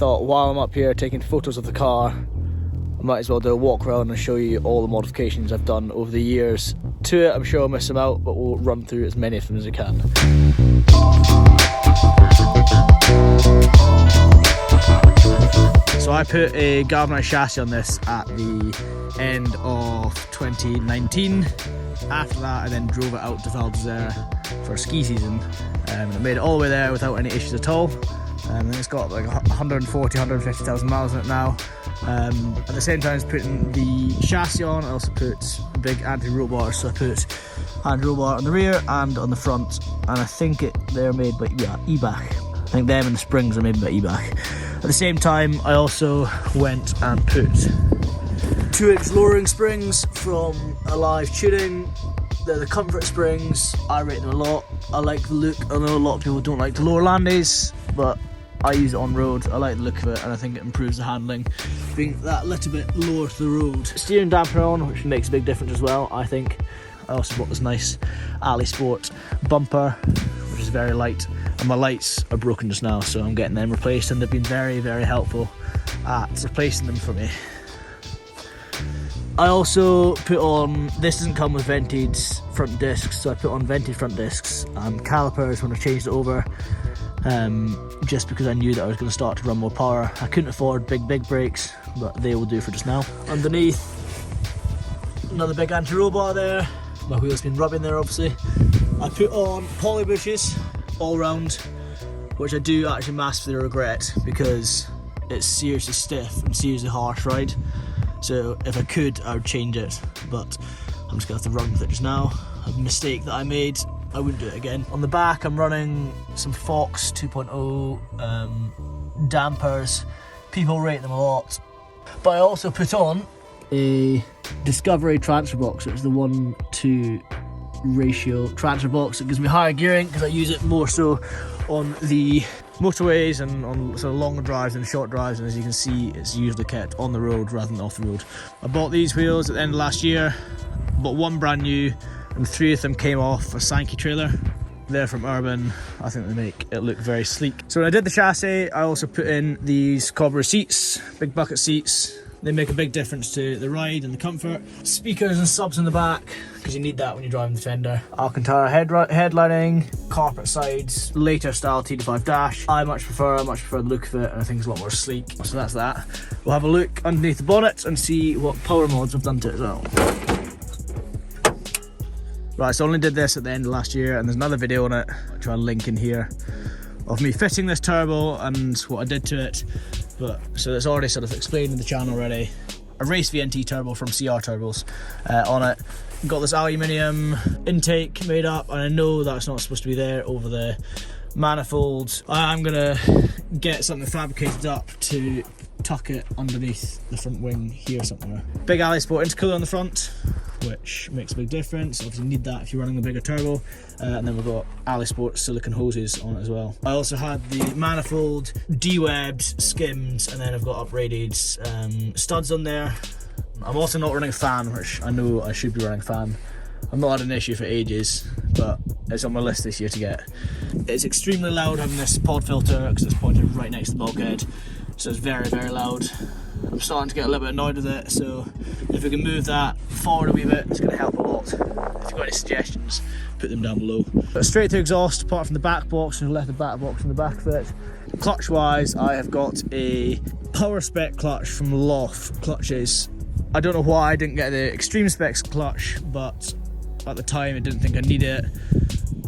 thought while I'm up here taking photos of the car, I might as well do a walk around and show you all the modifications I've done over the years to it. I'm sure I'll miss some out, but we'll run through as many of them as I can. So I put a galvanised chassis on this at the end of 2019. After that I then drove it out to Valdisere for a ski season, and I made it all the way there without any issues at all. And it's got like 150,000 miles on it now. At the same time as putting the chassis on, I also put a big anti-roll bar. So I put anti-roll bar on the rear and on the front, and I think they're made by eBay. I think them and the springs are made by eBay. At the same time, I also went and put 2-inch lowering springs from Alive Tuning. They're the comfort springs. I rate them a lot. I like the look. I know a lot of people don't like the lower landies, but I use it on road. I like the look of it, and I think it improves the handling, being that little bit lower to the road. Steering dampener on, which makes a big difference as well, I think. I also bought this nice Ailsport bumper, which is very light, and my lights are broken just now, so I'm getting them replaced, and they've been very, very helpful at replacing them for me. I also put on, this doesn't come with vented front discs, so I put on vented front discs and calipers when I changed it over, just because I knew that I was going to start to run more power. I couldn't afford big brakes, but they will do for just now. Underneath, another big anti-roll bar there. My wheel's been rubbing there obviously. I put on poly bushes all round, which I do actually massively regret because it's seriously stiff and seriously harsh ride. So if I could, I would change it, but I'm just going to have to run with it just now. A mistake that I made, I wouldn't do it again. On the back, I'm running some Kooks 2.0 dampers. People rate them a lot. But I also put on a Discovery transfer box. It's the 1:2 ratio transfer box. It gives me higher gearing because I use it more so on the motorways and on sort of longer drives and short drives, and as you can see, it's usually kept on the road rather than off the road. I bought these wheels at the end of last year, bought one brand new, and 3 of them came off a Sankey trailer. They're from Urban. I think they make it look very sleek. So when I did the chassis, I also put in these Cobra seats, big bucket seats. They make a big difference to the ride and the comfort. Speakers and subs in the back, because you need that when you're driving the Defender. Alcantara headlining, carpet sides, later style TD5 dash. I much prefer the look of it, and I think it's a lot more sleek. So that's that. We'll have a look underneath the bonnet and see what power mods I've done to it as well. Right, so I only did this at the end of last year, and there's another video on it, which I'll link in here, of me fitting this turbo and what I did to it. But so it's already sort of explained in the channel already. A race VNT turbo from CR Turbos on it. Got this aluminium intake made up, and I know that's not supposed to be there over the manifold. I'm gonna get something fabricated up to tuck it underneath the front wing here somewhere. Big Ailsport intercooler on the front, which makes a big difference. Obviously you need that if you're running a bigger turbo. And then we've got Ailsport silicone hoses on it as well. I also had the manifold de-webbed, skimmed, and then I've got uprated studs on there. I'm also not running a fan, which I know I should be running a fan. I've not had an issue for ages, but it's on my list this year to get. It's extremely loud having this pod filter because it's pointed right next to the bulkhead, so it's very, very loud. I'm starting to get a little bit annoyed with it, so if we can move that forward a wee bit, it's going to help a lot. If you've got any suggestions, put them down below. But straight through exhaust, apart from the back box, and left the back box in the back of it. Clutch wise, I have got a power spec clutch from Loft Clutches. I don't know why I didn't get the extreme specs clutch, but at the time I didn't think I needed it.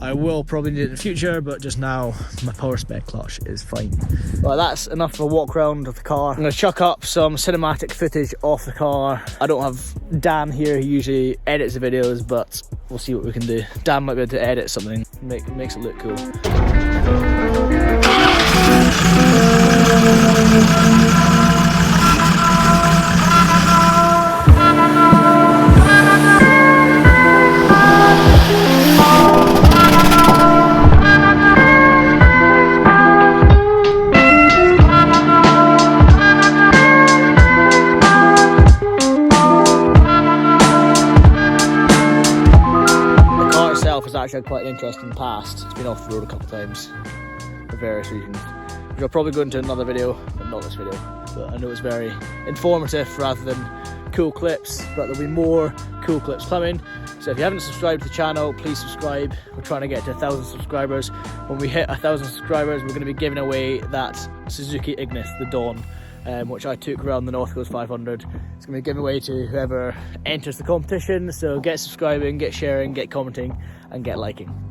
I will probably need it in the future, but just now my power spec clutch is fine. Well, that's enough of a walk around of the car. I'm going to chuck up some cinematic footage off the car. I don't have Dan here who usually edits the videos, but we'll see what we can do. Dan might be able to edit something, makes it look cool. Actually had quite an interesting past. It's been off the road a couple of times for various reasons. which I'll probably go into another video, but not this video. But I know it's very informative rather than cool clips, but there'll be more cool clips coming. So if you haven't subscribed to the channel, please subscribe. We're trying to get to 1,000 subscribers. When we hit 1,000 subscribers, we're going to be giving away that Suzuki Ignis, the Dawn, which I took around the North Coast 500. It's going to be given away to whoever enters the competition. So get subscribing, get sharing, get commenting, and get liking.